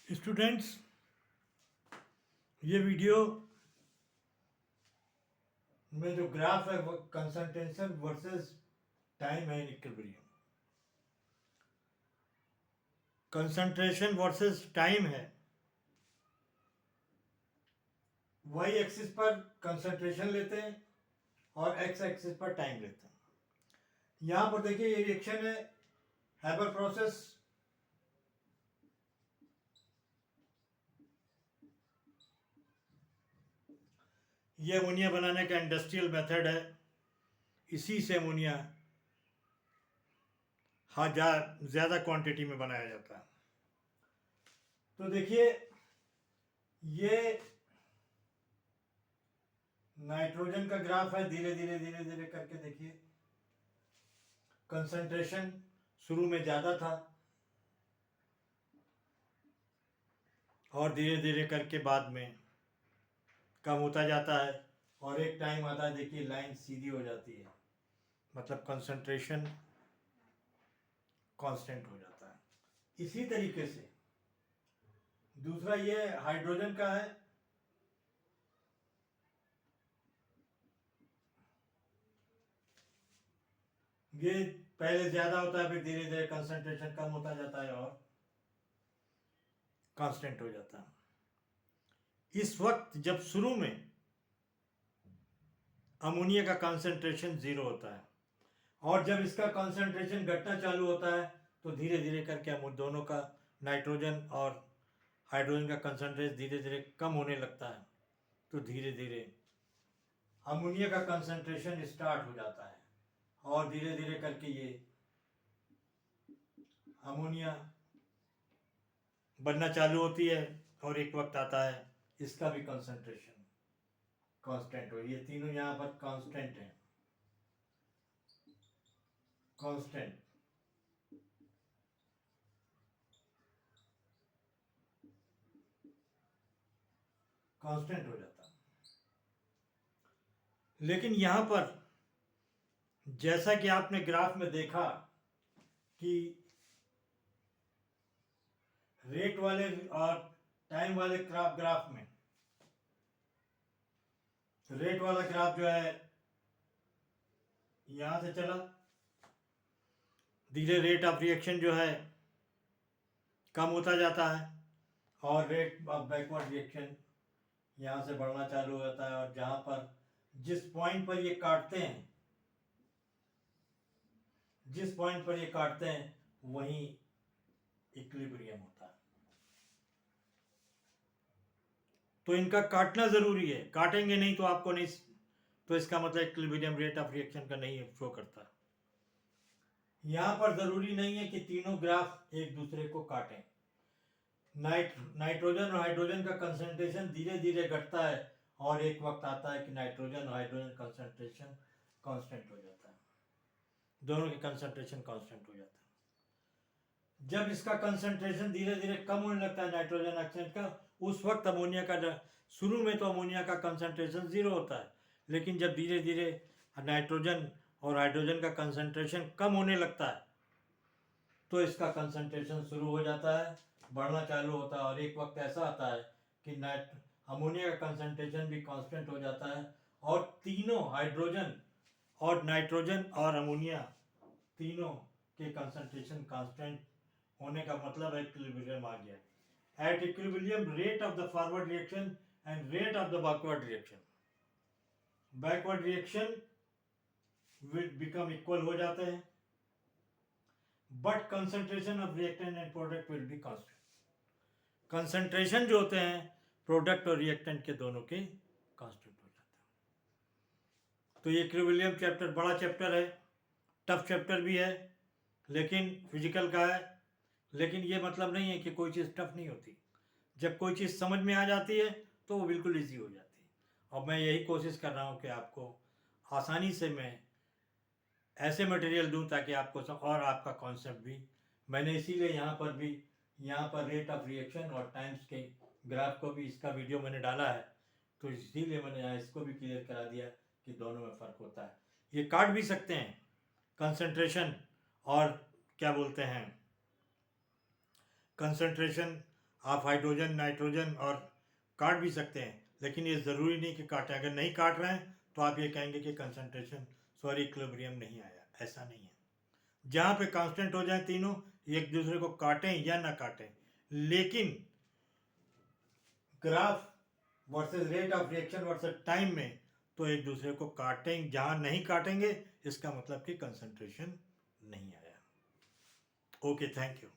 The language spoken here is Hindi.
स्टूडेंट्स, ये वीडियो में जो ग्राफ है वो कंसंट्रेशन वर्सेस टाइम है in equilibrium. Concentration versus time है। वाई एक्सिस पर कंसंट्रेशन लेते हैं और एक्स एक्सिस पर टाइम लेते हैं। यहां पर देखिए ये रिएक्शन है हैबर प्रोसेस। ये अमोनिया बनाने का इंडस्ट्रियल मेथड है। इसी से अमोनिया ज़्यादा क्वांटिटी में बनाया जाता है। तो देखिए ये नाइट्रोजन का ग्राफ है। धीरे धीरे धीरे धीरे करके देखिए कंसंट्रेशन शुरू में ज़्यादा था और धीरे धीरे करके बाद में कम होता जाता है और एक टाइम आता है, देखिए लाइन सीधी हो जाती है, मतलब कंसंट्रेशन कांस्टेंट हो जाता है। इसी तरीके से दूसरा ये हाइड्रोजन का है। ये पहले ज़्यादा होता है, फिर धीरे धीरे कंसंट्रेशन कम होता जाता है और कांस्टेंट हो जाता है। इस वक्त जब शुरू में अमोनिया का कंसंट्रेशन 0 होता है और जब इसका कंसंट्रेशन घटना चालू होता है तो धीरे धीरे करके हम दोनों का, नाइट्रोजन और हाइड्रोजन का कंसंट्रेशन धीरे धीरे कम होने लगता है। तो धीरे धीरे अमोनिया का कंसंट्रेशन स्टार्ट हो जाता है और धीरे धीरे करके ये अमोनिया बनना चालू होती है और एक वक्त आता है इसका भी कंसंट्रेशन कांस्टेंट हो। ये तीनों यहाँ पर कांस्टेंट हैं, कांस्टेंट। कांस्टेंट हो जाता है। लेकिन यहाँ पर जैसा कि आपने ग्राफ में देखा कि रेट वाले और टाइम वाले ग्राफ में रेट वाला ग्राफ जो है यहां से चला, धीरे रेट ऑफ रिएक्शन जो है कम होता जाता है और रेट ऑफ बैकवर्ड रिएक्शन यहां से बढ़ना चालू हो जाता है। और जहां पर जिस पॉइंट पर ये काटते हैं, वहीं इक्विलिब्रियम होता है। तो इनका काटना जरूरी है, काटेंगे नहीं तो आपको नहीं, तो इसका मतलब इक्विलिब्रियम रेट ऑफ रिएक्शन का नहीं शो करता। यहां पर जरूरी नहीं है कि तीनों ग्राफ एक दूसरे को काटें। नाइट्रोजन और हाइड्रोजन का कंसंट्रेशन धीरे धीरे घटता है और एक वक्त आता है कि नाइट्रोजन और हाइड्रोजन कंसंट्रेशन कांस्टेंट हो जाता है, दोनों की कंसंट्रेशन कांस्टेंट हो जाता है। जब इसका कंसंट्रेशन धीरे धीरे कम होने लगता है नाइट्रोजन ऑक्साइड का, उस वक्त अमोनिया का, शुरू में तो अमोनिया का कंसंट्रेशन 0 होता है, लेकिन जब धीरे धीरे नाइट्रोजन और हाइड्रोजन का कंसंट्रेशन कम होने लगता है तो इसका कंसंट्रेशन शुरू हो जाता है, बढ़ना चालू होता है और एक वक्त ऐसा आता है कि अमोनिया का कंसंट्रेशन भी कांस्टेंट हो जाता है और तीनों हाइड्रोजन और नाइट्रोजन और अमोनिया तीनों के कंसंट्रेशन कांस्टेंट होने का मतलब है इक्विलिब्रियम आ गया। At equilibrium rate of the forward reaction and rate of the backward reaction will become equal हो जाते हैं, but concentration of reactant and product will be constant. Concentration जो होते हैं प्रोडक्ट और रिएक्टेंट के दोनों के कांस्टेंट हो जाते हैं। तो ये इक्विलिब्रियम चैप्टर बड़ा चैप्टर है, टफ चैप्टर भी है, लेकिन फिजिकल का है। लेकिन ये मतलब नहीं है कि कोई चीज़ टफ नहीं होती। जब कोई चीज़ समझ में आ जाती है तो वो बिल्कुल ईजी हो जाती है। और मैं यही कोशिश कर रहा हूँ कि आपको आसानी से मैं ऐसे मटेरियल दूं ताकि आपको और आपका कॉन्सेप्ट भी, मैंने इसीलिए यहाँ पर रेट ऑफ रिएक्शन और टाइम्स के ग्राफ को भी, इसका वीडियो मैंने डाला है, तो इसीलिए मैंने यहाँ इसको भी क्लियर करा दिया कि दोनों में फ़र्क होता है। ये काट भी सकते हैं कंसंट्रेशन और क्या बोलते हैं, कंसंट्रेशन आप हाइड्रोजन नाइट्रोजन और काट भी सकते हैं, लेकिन ये ज़रूरी नहीं कि काटें। अगर नहीं काट रहे हैं तो आप ये कहेंगे कि कंसंट्रेशन इक्विलिब्रियम नहीं आया। ऐसा नहीं है। जहाँ पे कांस्टेंट हो जाए तीनों, एक दूसरे को काटें या ना काटें, लेकिन graph versus rate of reaction versus time में तो एक दूसरे को काटें। जहाँ नहीं काटेंगे इसका मतलब कि कंसंट्रेशन नहीं आया। Okay, thank you.